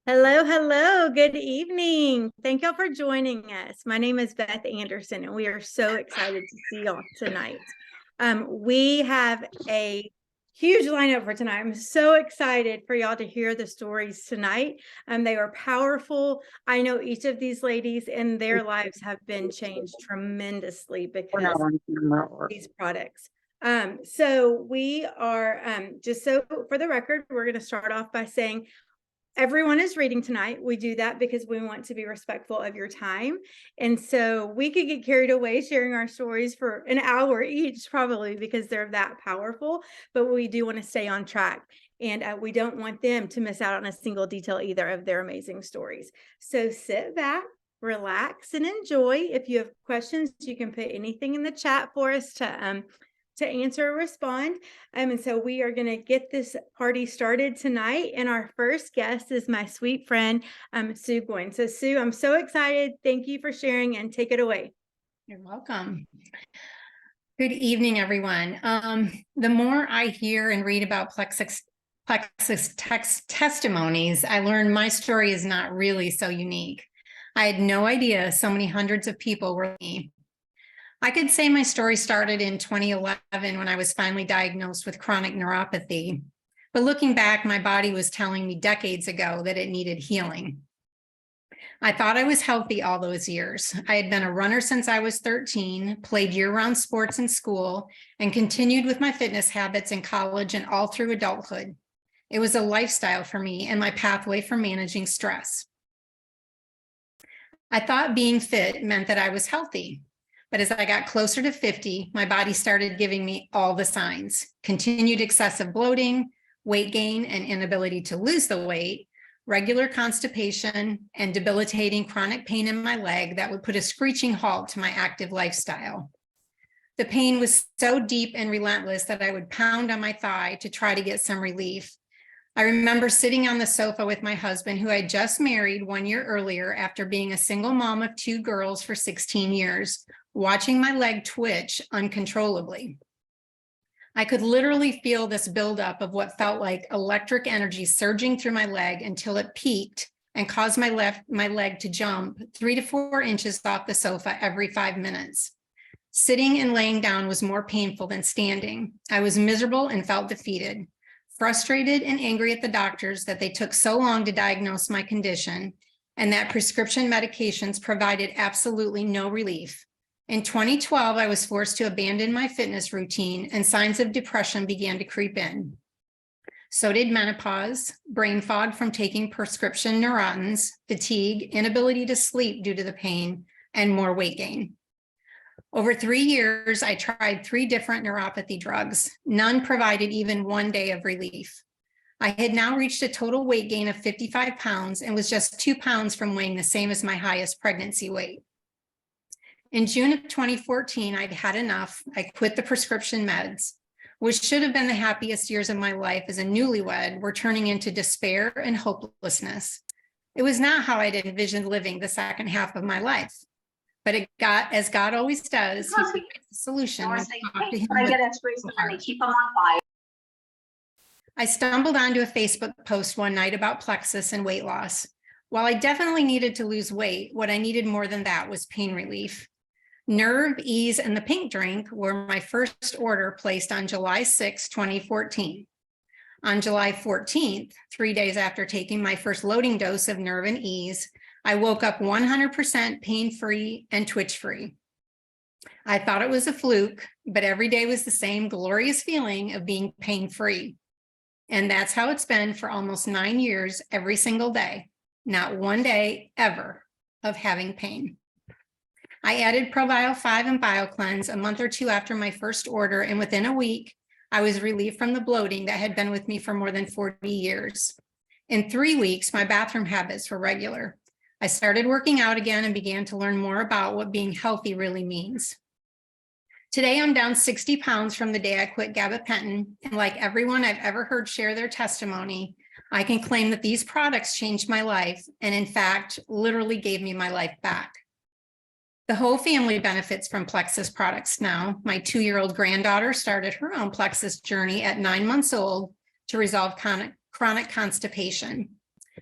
Hello, hello. Good evening. Thank y'all for joining us. My name is Beth Anderson, and we are so excited to see y'all tonight. We have a huge lineup for tonight. I'm so excited for y'all to hear the stories tonight. They are powerful. I know each of these ladies and their lives have been changed tremendously because of these products. So we are just so for the record, we're going to start off by saying everyone is reading tonight. We do that because we want to be respectful of your time. And so we could get carried away sharing our stories for an hour each, probably because they're that powerful. But we do want to stay on track. And we don't want them to miss out on a single detail either of their amazing stories. So sit back, relax, and enjoy. If you have questions, you can put anything in the chat for us to answer or respond. And so we are going to get this party started tonight. And our first guest is my sweet friend, Sue Goin. So Sue, I'm so excited. Thank you for sharing and take it away. You're welcome. Good evening, everyone. The more I hear and read about Plexus testimonies, I learned my story is not really so unique. I had no idea so many hundreds of people were me. I could say my story started in 2011 when I was finally diagnosed with chronic neuropathy. But looking back, my body was telling me decades ago that it needed healing. I thought I was healthy all those years. I had been a runner since I was 13, played year-round sports in school, and continued with my fitness habits in college and all through adulthood. It was a lifestyle for me and my pathway for managing stress. I thought being fit meant that I was healthy. But as I got closer to 50, my body started giving me all the signs: continued excessive bloating, weight gain and inability to lose the weight, regular constipation, and debilitating chronic pain in my leg that would put a screeching halt to my active lifestyle. The pain was so deep and relentless that I would pound on my thigh to try to get some relief. I remember sitting on the sofa with my husband, who I just married 1 year earlier after being a single mom of 2 girls for 16 years, watching my leg twitch uncontrollably. I could literally feel this buildup of what felt like electric energy surging through my leg until it peaked and caused my leg to jump 3 to 4 inches off the sofa every 5 minutes. Sitting and laying down was more painful than standing. I was miserable and felt defeated, frustrated and angry at the doctors that they took so long to diagnose my condition and that prescription medications provided absolutely no relief. In 2012, I was forced to abandon my fitness routine and signs of depression began to creep in. So did menopause, brain fog from taking prescription Neurotins, fatigue, inability to sleep due to the pain, and more weight gain. Over 3 years, I tried 3 different neuropathy drugs. None provided even 1 day of relief. I had now reached a total weight gain of 55 pounds and was just 2 pounds from weighing the same as my highest pregnancy weight. In June of 2014, I'd had enough. I quit the prescription meds, which should have been the happiest years of my life as a newlywed were turning into despair and hopelessness. It was not how I'd envisioned living the second half of my life. But it got, as God always does, he provides a solution. I stumbled onto a Facebook post one night about Plexus and weight loss. While I definitely needed to lose weight, what I needed more than that was pain relief. Nerve, Ease, and the Pink Drink were my first order placed on July 6, 2014. On July 14th, 3 days after taking my first loading dose of Nerve and Ease, I woke up 100% pain-free and twitch-free. I thought it was a fluke, but every day was the same glorious feeling of being pain-free. And that's how it's been for almost 9 years, every single day. Not 1 day ever of having pain. I added ProBio 5 and BioCleanse a month or 2 after my first order, and within a week, I was relieved from the bloating that had been with me for more than 40 years. In 3 weeks, my bathroom habits were regular. I started working out again and began to learn more about what being healthy really means. Today, I'm down 60 pounds from the day I quit gabapentin, and like everyone I've ever heard share their testimony, I can claim that these products changed my life and, in fact, literally gave me my life back. The whole family benefits from Plexus products now. My 2-year-old granddaughter started her own Plexus journey at 9 months old to resolve chronic constipation.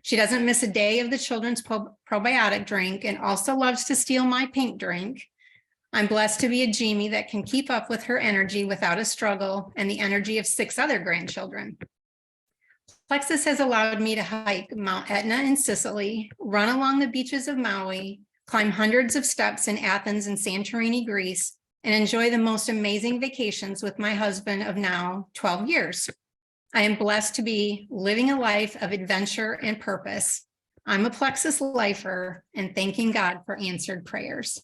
She doesn't miss a day of the children's probiotic drink and also loves to steal my pink drink. I'm blessed to be a Jamie that can keep up with her energy without a struggle and the energy of 6 other grandchildren. Plexus has allowed me to hike Mount Etna in Sicily, run along the beaches of Maui, climb hundreds of steps in Athens and Santorini, Greece, and enjoy the most amazing vacations with my husband of now 12 years. I am blessed to be living a life of adventure and purpose. I'm a Plexus lifer and thanking God for answered prayers.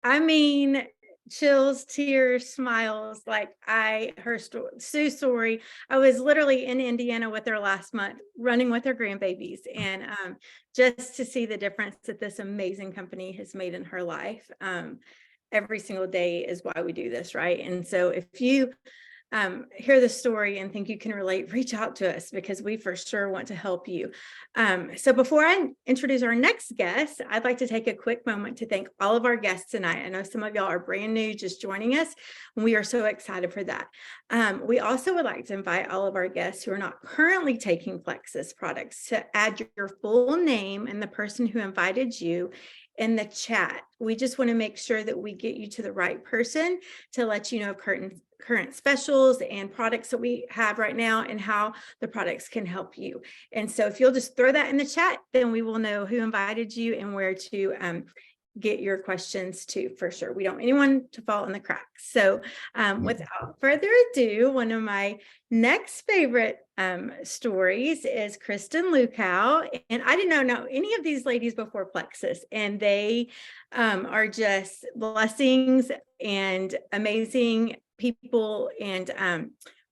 I mean, chills, tears, smiles. Like her Sue's story. I was literally in Indiana with her last month, running with her grandbabies, and just to see the difference that this amazing company has made in her life. Every single day is why we do this, right? And so if you hear the story and think you can relate, reach out to us because we for sure want to help you. So before I introduce our next guest, I'd like to take a quick moment to thank all of our guests tonight. I know some of y'all are brand new, just joining us, and we are so excited for that. We also would like to invite all of our guests who are not currently taking Plexus products to add your full name and the person who invited you in the chat. We just want to make sure that we get you to the right person to let you know of current specials and products that we have right now and how the products can help you. And so if you'll just throw that in the chat, then we will know who invited you and where to get your questions to, for sure. We don't want anyone to fall in the cracks. So without further ado, one of my next favorite stories is Kristen Lukow. And I didn't know any of these ladies before Plexus, and they are just blessings and amazing people and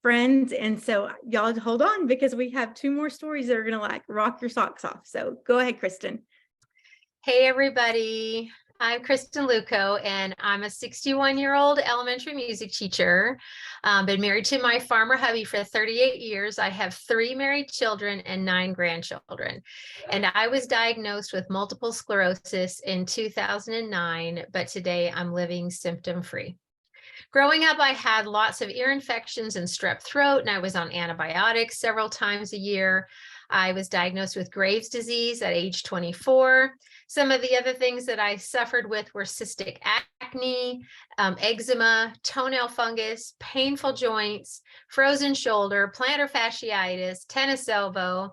friends. And so y'all hold on because we have 2 more stories that are going to like rock your socks off. So go ahead, Kristen. Hey, everybody. I'm Kristen Lukow, and I'm a 61-year-old elementary music teacher. Been married to my farmer hubby for 38 years. I have 3 married children and 9 grandchildren. And I was diagnosed with multiple sclerosis in 2009, but today I'm living symptom-free. Growing up, I had lots of ear infections and strep throat, and I was on antibiotics several times a year. I was diagnosed with Graves' disease at age 24. Some of the other things that I suffered with were cystic acne, eczema, toenail fungus, painful joints, frozen shoulder, plantar fasciitis, tennis elbow.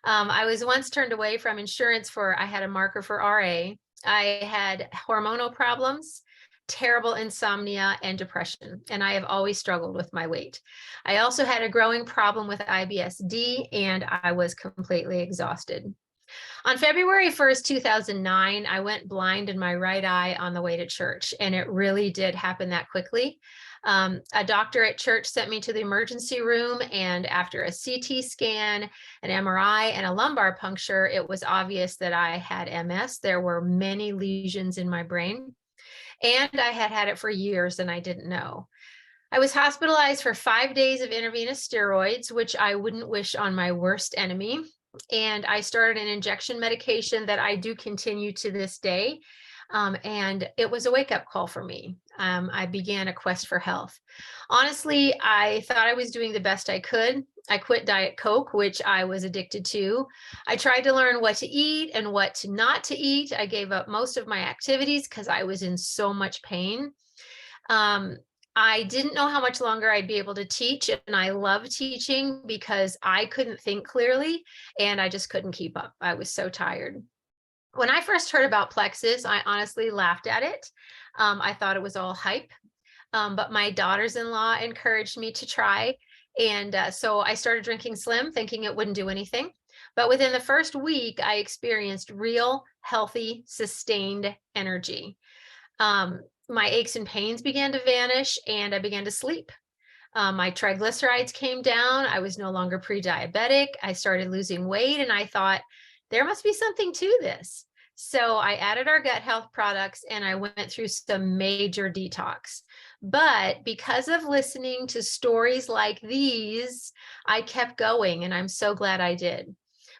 I was once turned away from insurance I had a marker for RA. I had hormonal problems, terrible insomnia, and depression, and I have always struggled with my weight. I also had a growing problem with IBS-D, and I was completely exhausted. On February 1st, 2009, I went blind in my right eye on the way to church, and it really did happen that quickly. A doctor at church sent me to the emergency room, and after a CT scan, an MRI, and a lumbar puncture, it was obvious that I had MS. There were many lesions in my brain, and I had had it for years and I didn't know. I was hospitalized for 5 days of intravenous steroids, which I wouldn't wish on my worst enemy. And I started an injection medication that I do continue to this day. And it was a wake-up call for me. I began a quest for health. Honestly, I thought I was doing the best I could. I quit Diet Coke, which I was addicted to. I tried to learn what to eat and what not to eat. I gave up most of my activities because I was in so much pain. I didn't know how much longer I'd be able to teach, and I love teaching because I couldn't think clearly and I just couldn't keep up. I was so tired. When I first heard about Plexus, I honestly laughed at it. I thought it was all hype, but my daughters-in-law encouraged me to try. And so I started drinking Slim, thinking it wouldn't do anything. But within the first week, I experienced real, healthy, sustained energy. My aches and pains began to vanish, and I began to sleep. My triglycerides came down. I was no longer pre-diabetic. I started losing weight, and I thought, there must be something to this. So I added our gut health products, and I went through some major detox. But because of listening to stories like these, I kept going, and I'm so glad I did.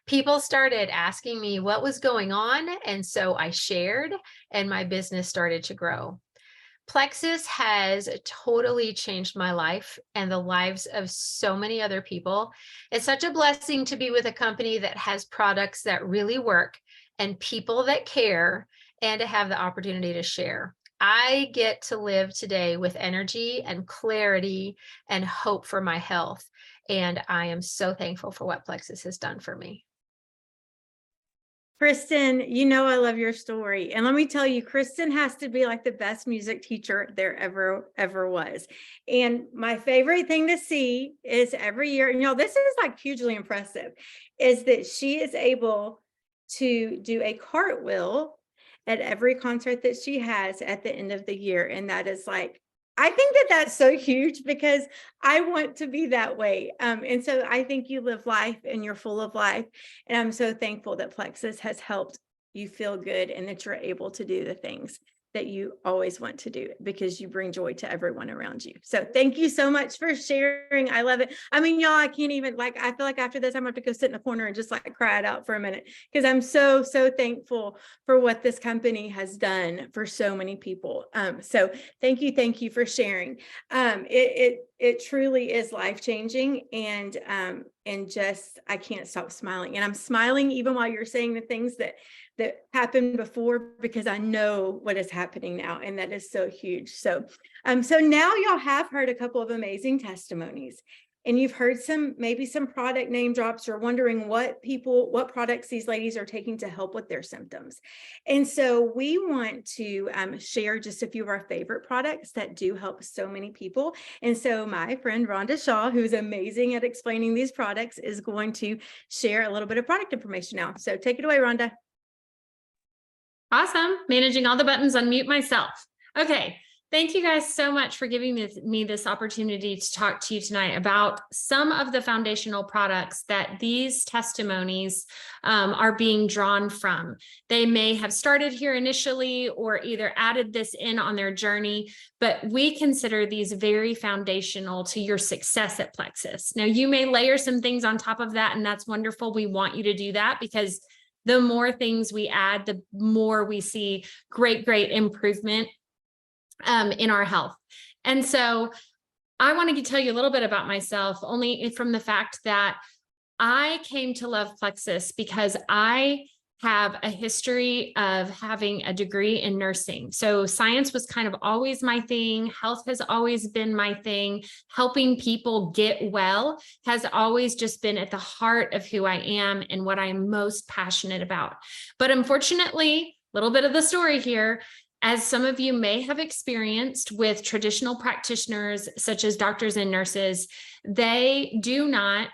People started asking me what was going on, and so I shared, and my business started to grow. Plexus has totally changed my life and the lives of so many other people. It's such a blessing to be with a company that has products that really work and people that care, and to have the opportunity to share. I get to live today with energy and clarity and hope for my health. And I am so thankful for what Plexus has done for me. Kristen, you know I love your story. And let me tell you, Kristen has to be like the best music teacher there ever was. And my favorite thing to see is every year, and this is like hugely impressive, is that she is able to do a cartwheel at every concert that she has at the end of the year. And that is like, I think that that's so huge because I want to be that way. And so I think you live life and you're full of life. And I'm so thankful that Plexus has helped you feel good and that you're able to do the things that you always want to do because you bring joy to everyone around you. So thank you so much for sharing. I love it. I mean, y'all, I can't even I feel like after this, I'm gonna have to go sit in the corner and just like cry it out for a minute because I'm so thankful for what this company has done for so many people. So thank you for sharing. It truly is life-changing, and just I can't stop smiling. And I'm smiling even while you're saying the things that happened before because I know what is happening now, and that is so huge. So now y'all have heard a couple of amazing testimonies, and you've heard maybe some product name drops, or wondering what products these ladies are taking to help with their symptoms. And so we want to share just a few of our favorite products that do help so many people. And so my friend Rhonda Shaw, who's amazing at explaining these products, is going to share a little bit of product information now. So take it away, Rhonda. Awesome. Managing all the buttons, unmute myself. Okay. Thank you guys so much for giving me this opportunity to talk to you tonight about some of the foundational products that these testimonies are being drawn from. They may have started here initially or either added this in on their journey, but we consider these very foundational to your success at Plexus. Now, you may layer some things on top of that, and that's wonderful. We want you to do that because the more things we add, the more we see great improvement in our health. And so I want to tell you a little bit about myself, only from the fact that I came to love Plexus because I have a history of having a degree in nursing. So science was kind of always my thing. Health has always been my thing. Helping people get well has always just been at the heart of who I am and what I am most passionate about. But unfortunately, a little bit of the story here, as some of you may have experienced with traditional practitioners, such as doctors and nurses, they do not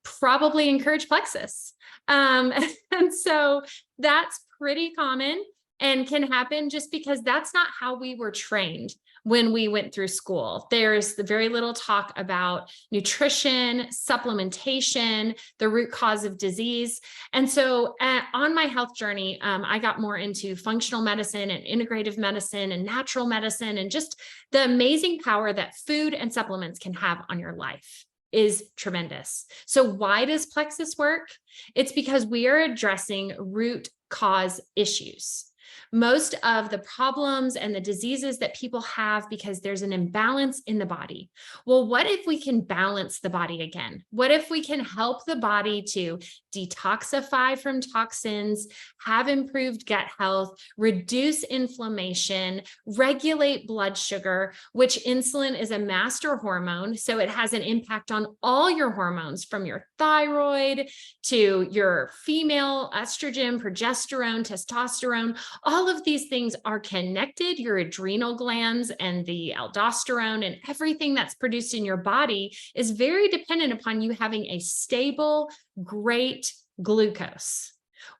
probably encourage Plexus. And so that's pretty common and can happen just because that's not how we were trained when we went through school. There's very little talk about nutrition, supplementation, the root cause of disease. And so on my health journey, I got more into functional medicine and integrative medicine and natural medicine, and just the amazing power that food and supplements can have on your life is tremendous. So why does Plexus work? It's because we are addressing root cause issues. Most of the problems and the diseases that people have because there's an imbalance in the body. Well, what if we can balance the body again? What if we can help the body to detoxify from toxins, have improved gut health, reduce inflammation, regulate blood sugar, which insulin is a master hormone. So it has an impact on all your hormones, from your thyroid to your female estrogen, progesterone, testosterone. All of these things are connected. Your adrenal glands and the aldosterone and everything that's produced in your body is very dependent upon you having a stable, great glucose.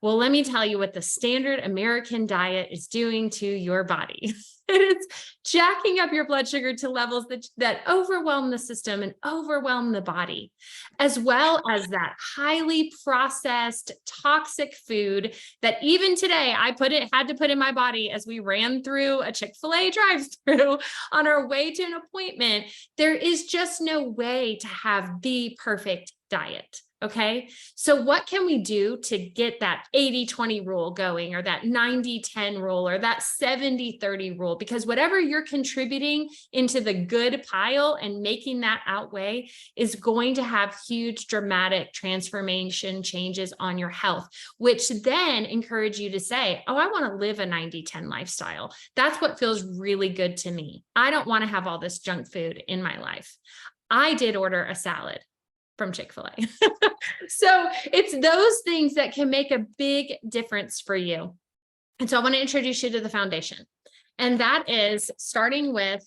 Well, let me tell you what the standard American diet is doing to your body. It's jacking up your blood sugar to levels that overwhelm the system and overwhelm the body, as well as that highly processed, toxic food that even today had to put in my body as we ran through a Chick-fil-A drive-through on our way to an appointment. There is just no way to have the perfect diet. Okay. So what can we do to get that 80-20 rule going, or that 90-10 rule, or that 70-30 rule? Because whatever you're contributing into the good pile and making that outweigh is going to have huge dramatic transformation changes on your health, which then encourage you to say, oh, I want to live a 90-10 lifestyle. That's what feels really good to me. I don't want to have all this junk food in my life. I did order a salad from Chick-fil-A. So it's those things that can make a big difference for you. And so I want to introduce you to the foundation. And that is starting with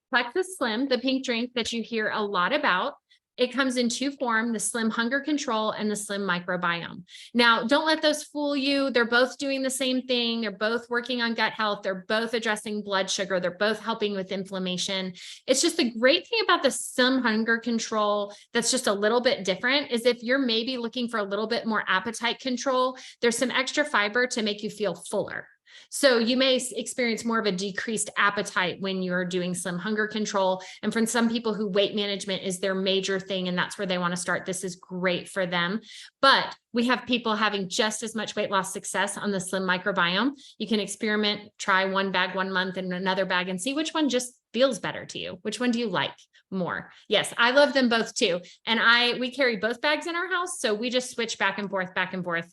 Plexus Slim, the pink drink that you hear a lot about. It comes in two forms, the Slim Hunger Control and the Slim Microbiome. Now, don't let those fool you. They're both doing the same thing. They're both working on gut health. They're both addressing blood sugar. They're both helping with inflammation. It's just the great thing about the Slim Hunger Control that's just a little bit different is if you're maybe looking for a little bit more appetite control, there's some extra fiber to make you feel fuller. So you may experience more of a decreased appetite when you're doing Slim Hunger Control. And for some people who weight management is their major thing, and that's where they want to start, this is great for them. But we have people having just as much weight loss success on the Slim Microbiome. You can experiment, try one bag 1 month and another bag and see which one just feels better to you. Which one do you like more? Yes, I love them both too. And we carry both bags in our house. So we just switch back and forth,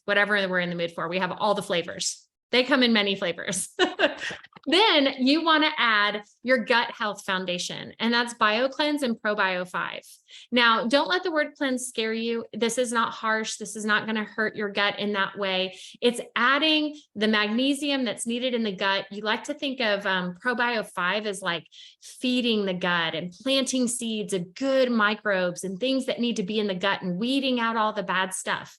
whatever we're in the mood for. We have all the flavors. They come in many flavors. Then you want to add your gut health foundation, and that's BioCleanse and ProBio 5. Now, don't let the word cleanse scare you. This is not harsh. This is not going to hurt your gut in that way. It's adding the magnesium that's needed in the gut. You like to think of ProBio 5 as like feeding the gut and planting seeds of good microbes and things that need to be in the gut and weeding out all the bad stuff.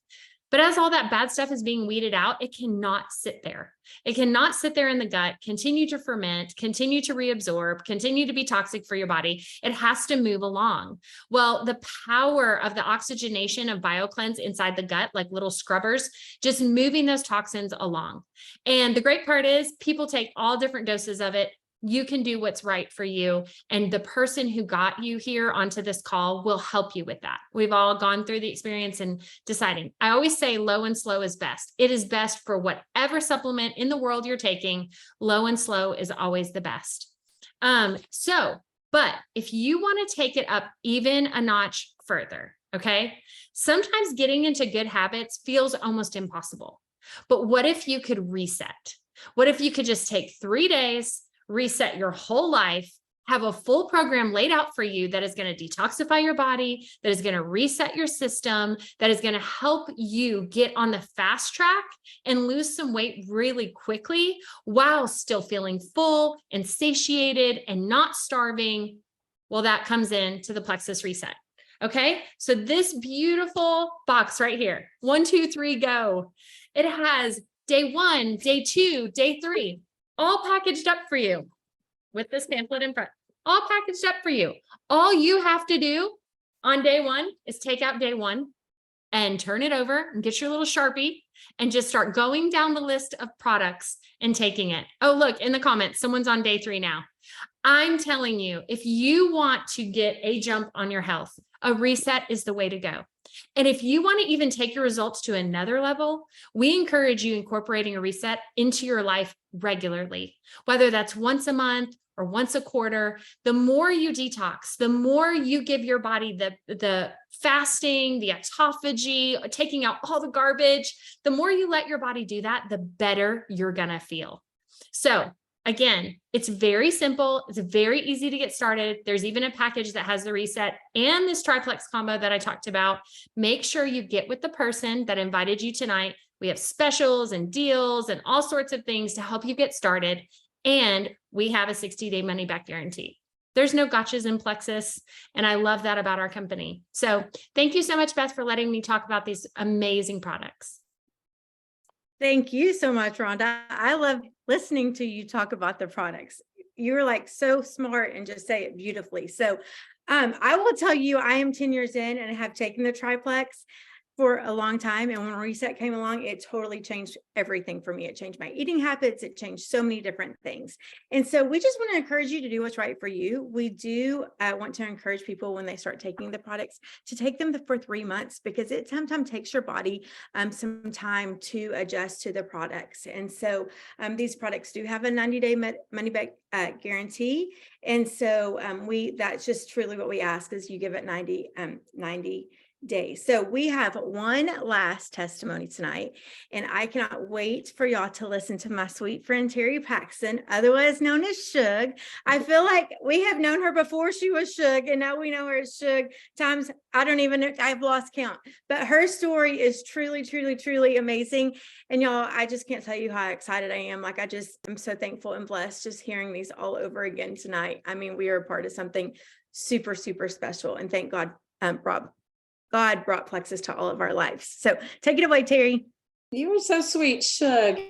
But as all that bad stuff is being weeded out, it cannot sit there. It cannot sit there in the gut, continue to ferment, continue to reabsorb, continue to be toxic for your body. It has to move along. Well, the power of the oxygenation of BioCleanse inside the gut, like little scrubbers, just moving those toxins along. And the great part is people take all different doses of it. You can do what's right for you. And the person who got you here onto this call will help you with that. We've all gone through the experience and deciding. I always say low and slow is best. It is best for whatever supplement in the world you're taking. Low and slow is always the best. But if you want to take it up even a notch further, okay, sometimes getting into good habits feels almost impossible. But what if you could reset? What if you could just take 3 days, reset your whole life, have a full program laid out for you that is going to detoxify your body, that is going to reset your system, that is going to help you get on the fast track and lose some weight really quickly while still feeling full and satiated and not starving? Well, that comes into the Plexus Reset. Okay, so this beautiful box right here, 1, 2, 3, go. It has day 1, day 2, day 3. All packaged up for you with this pamphlet in front, all packaged up for you. All you have to do on day 1 is take out day 1 and turn it over and get your little Sharpie and just start going down the list of products and taking it. Oh, look, in the comments, someone's on day 3 now. I'm telling you, if you want to get a jump on your health, a reset is the way to go. And if you want to even take your results to another level, we encourage you incorporating a reset into your life regularly, whether that's once a month or once a quarter. The more you detox, the more you give your body the fasting, the autophagy, taking out all the garbage, the more you let your body do that, the better you're going to feel. So again, it's very simple. It's very easy to get started. There's even a package that has the reset and this triplex combo that I talked about. Make sure you get with the person that invited you tonight. We have specials and deals and all sorts of things to help you get started. And we have a 60-day money-back guarantee. There's no gotchas in Plexus. And I love that about our company. So thank you so much, Beth, for letting me talk about these amazing products. Thank you so much, Rhonda. I love listening to you talk about the products. You're like so smart and just say it beautifully. So I will tell you, I am 10 years in and have taken the triplex. for a long time. And when Reset came along, it totally changed everything for me. It changed my eating habits. It changed so many different things. And so we just want to encourage you to do what's right for you. We do want to encourage people when they start taking the products to take them for 3 months, because it sometimes takes your body some time to adjust to the products. And so these products do have a 90-day money back guarantee. And so that's just truly what we ask, is you give it 90 days. So we have one last testimony tonight, and I cannot wait for y'all to listen to my sweet friend Terry Paxton, otherwise known as Shug. I feel like we have known her before she was Shug, and now we know her as Shug times, I don't even know, I've lost count. But her story is truly, truly, truly amazing. And y'all, I just can't tell you how excited I am. Like, I'm so thankful and blessed just hearing these all over again tonight. I mean, we are a part of something super, super special, and thank God, God brought Plexus to all of our lives. So take it away, Terry. You were so sweet, Shug.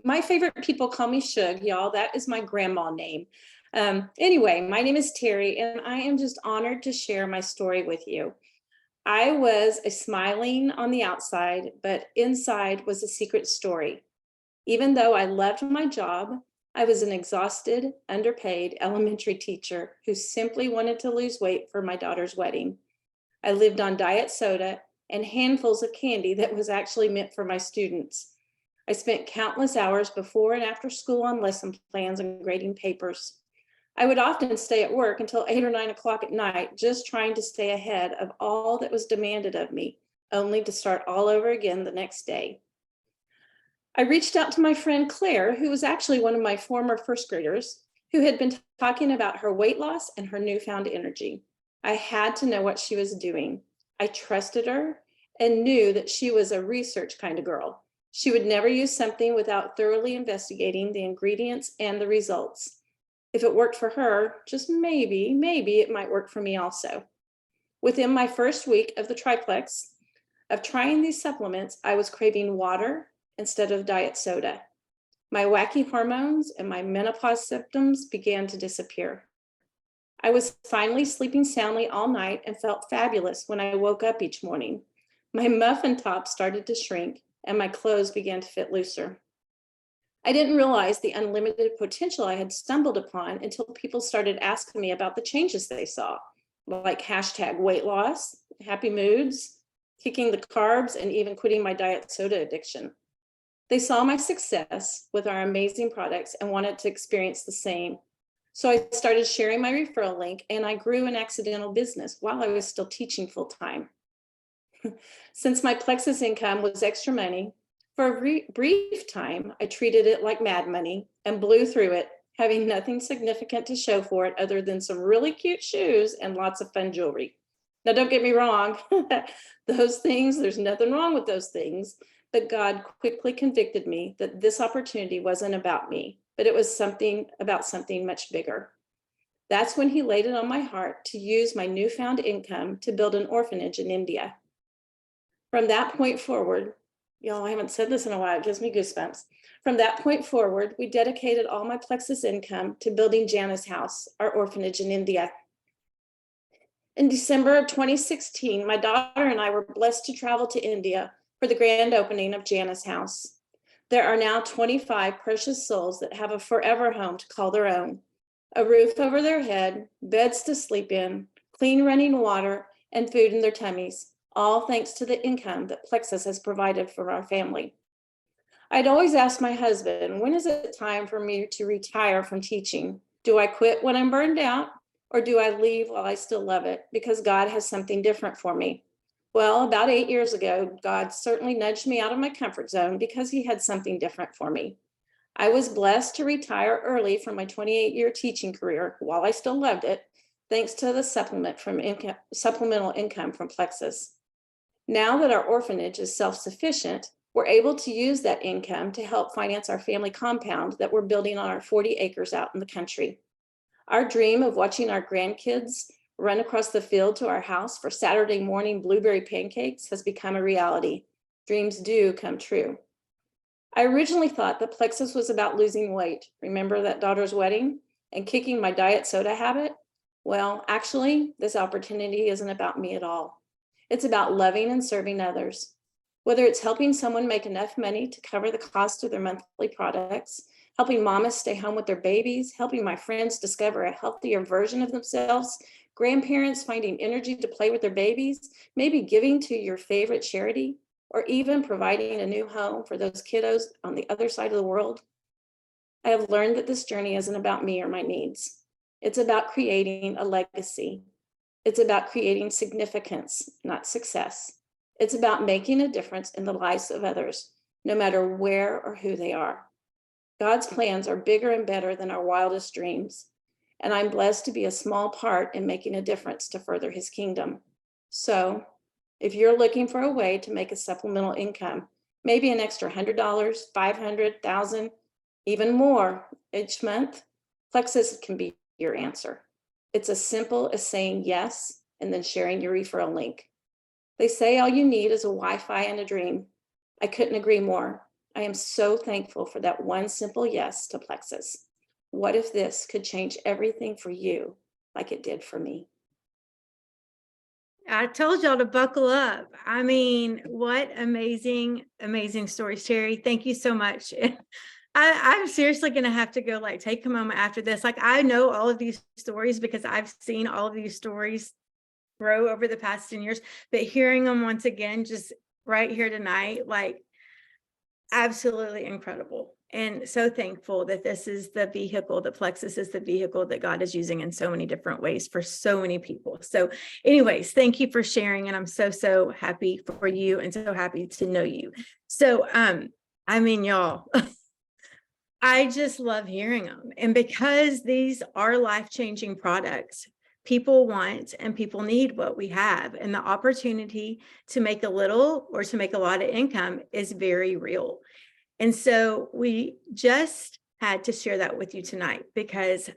My favorite people call me Shug, y'all. That is my grandma name. Anyway, my name is Terry, and I am just honored to share my story with you. I was a smiling on the outside, but inside was a secret story. Even though I loved my job, I was an exhausted, underpaid elementary teacher who simply wanted to lose weight for my daughter's wedding. I lived on diet soda and handfuls of candy that was actually meant for my students. I spent countless hours before and after school on lesson plans and grading papers. I would often stay at work until 8 or 9 o'clock at night, just trying to stay ahead of all that was demanded of me, only to start all over again the next day. I reached out to my friend Claire, who was actually one of my former first graders, who had been talking about her weight loss and her newfound energy. I had to know what she was doing. I trusted her and knew that she was a research kind of girl. She would never use something without thoroughly investigating the ingredients and the results. If it worked for her, just maybe it might work for me also. Within my first week of the triplex of trying these supplements, I was craving water instead of diet soda. My wacky hormones and my menopause symptoms began to disappear. I was finally sleeping soundly all night and felt fabulous when I woke up each morning. My muffin top started to shrink and my clothes began to fit looser. I didn't realize the unlimited potential I had stumbled upon until people started asking me about the changes they saw, like #weight loss, happy moods, kicking the carbs, and even quitting my diet soda addiction. They saw my success with our amazing products and wanted to experience the same. So I started sharing my referral link, and I grew an accidental business while I was still teaching full time. Since my Plexus income was extra money, for a brief time, I treated it like mad money and blew through it, having nothing significant to show for it other than some really cute shoes and lots of fun jewelry. Now, don't get me wrong, those things, there's nothing wrong with those things, but God quickly convicted me that this opportunity wasn't about me, but it was about something much bigger. That's when he laid it on my heart to use my newfound income to build an orphanage in India. From that point forward, y'all, I haven't said this in a while, it gives me goosebumps. From that point forward, we dedicated all my Plexus income to building Jana's House, our orphanage in India. In December of 2016, my daughter and I were blessed to travel to India for the grand opening of Jana's House. There are now 25 precious souls that have a forever home to call their own, a roof over their head, beds to sleep in, clean running water, and food in their tummies, all thanks to the income that Plexus has provided for our family. I'd always ask my husband, when is it time for me to retire from teaching? Do I quit when I'm burned out, or do I leave while I still love it because God has something different for me? Well, about 8 years ago, God certainly nudged me out of my comfort zone because he had something different for me. I was blessed to retire early from my 28-year teaching career while I still loved it, thanks to the supplemental income from Plexus. Now that our orphanage is self-sufficient, we're able to use that income to help finance our family compound that we're building on our 40 acres out in the country. Our dream of watching our grandkids run across the field to our house for Saturday morning blueberry pancakes has become a reality. Dreams do come true. I originally thought that Plexus was about losing weight. Remember that daughter's wedding and kicking my diet soda habit? Well, actually, this opportunity isn't about me at all. It's about loving and serving others. Whether it's helping someone make enough money to cover the cost of their monthly products, helping mamas stay home with their babies, helping my friends discover a healthier version of themselves, grandparents finding energy to play with their babies, maybe giving to your favorite charity, or even providing a new home for those kiddos on the other side of the world. I have learned that this journey isn't about me or my needs. It's about creating a legacy. It's about creating significance, not success. It's about making a difference in the lives of others, no matter where or who they are. God's plans are bigger and better than our wildest dreams, and I'm blessed to be a small part in making a difference to further his kingdom. So, if you're looking for a way to make a supplemental income, maybe an extra $100, $500, $1,000, even more each month, Plexus can be your answer. It's as simple as saying yes and then sharing your referral link. They say all you need is a Wi-Fi and a dream. I couldn't agree more. I am so thankful for that one simple yes to Plexus. What if this could change everything for you like it did for me? I told y'all to buckle up. I mean, what amazing, amazing stories, Terry. Thank you so much. I'm seriously going to have to go like take a moment after this. Like I know all of these stories because I've seen all of these stories grow over the past 10 years, but hearing them once again, just right here tonight, like absolutely incredible. And so thankful that this is the vehicle, that Plexus is the vehicle that God is using in so many different ways for so many people. So anyways, thank you for sharing. And I'm so, so happy for you and so happy to know you. So, I mean, y'all, I just love hearing them. And because these are life-changing products, people want and people need what we have. And the opportunity to make a little or to make a lot of income is very real. And so we just had to share that with you tonight because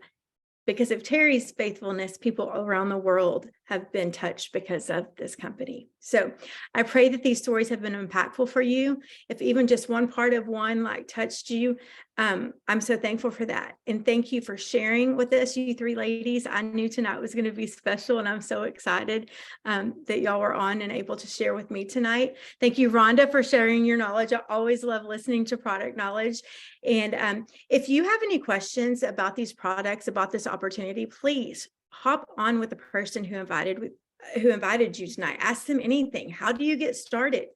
of Terry's faithfulness, people around the world have been touched because of this company. So I pray that these stories have been impactful for you. If even just one part of one like touched you, I'm so thankful for that. And thank you for sharing with us, you three ladies. I knew tonight was going to be special, and I'm so excited that y'all were on and able to share with me tonight. Thank you, Rhonda, for sharing your knowledge. I always love listening to product knowledge. And if you have any questions about these products, about this opportunity, please hop on with the person who invited you tonight. Ask them anything. How do you get started?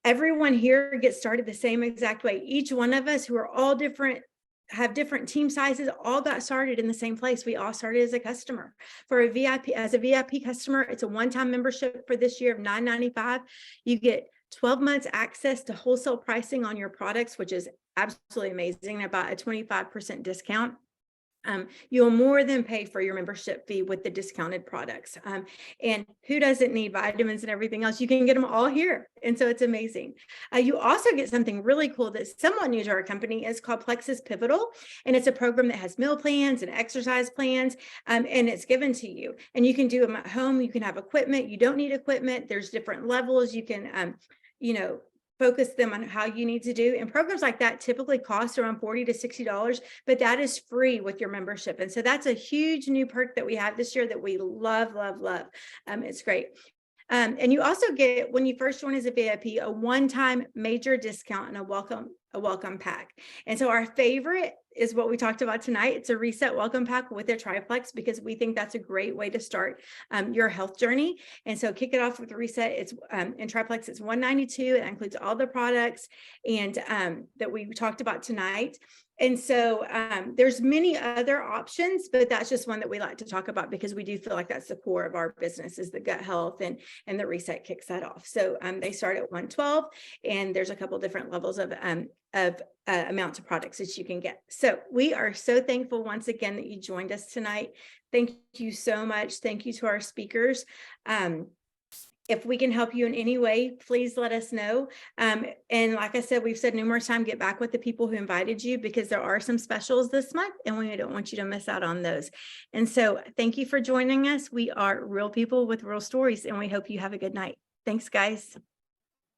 Everyone here gets started the same exact way. Each one of us who are all different, have different team sizes, all got started in the same place. We all started as a customer. For a VIP customer, it's a one-time membership for this year of $9.95. You get 12 months access to wholesale pricing on your products, which is absolutely amazing, about a 25% discount. You'll more than pay for your membership fee with the discounted products. And who doesn't need vitamins and everything else? You can get them all here. And so it's amazing. You also get something really cool that's somewhat new to our company. It's called Plexus Pivotal. And it's a program that has meal plans and exercise plans. And it's given to you. And you can do them at home. You can have equipment. You don't need equipment. There's different levels. You can, focus them on how you need to do. And programs like that typically cost around $40 to $60, but that is free with your membership. And so that's a huge new perk that we have this year that we love, love, love. It's great. And you also get, when you first join as a VIP, a one-time major discount and a welcome pack. And so our favorite is what we talked about tonight. It's a reset welcome pack with a triplex because we think that's a great way to start your health journey. And so kick it off with a reset. It's in triplex, it's $192. It includes all the products and that we talked about tonight. And so there's many other options, but that's just one that we like to talk about because we do feel like that's the core of our business is the gut health, and the reset kicks that off. So they start at $112, and there's a couple different levels of amounts of products that you can get. So we are so thankful once again that you joined us tonight. Thank you so much. Thank you to our speakers. If we can help you in any way, please let us know. And like I said, we've said numerous times, get back with the people who invited you because there are some specials this month and we don't want you to miss out on those. And so thank you for joining us. We are real people with real stories and we hope you have a good night. Thanks, guys.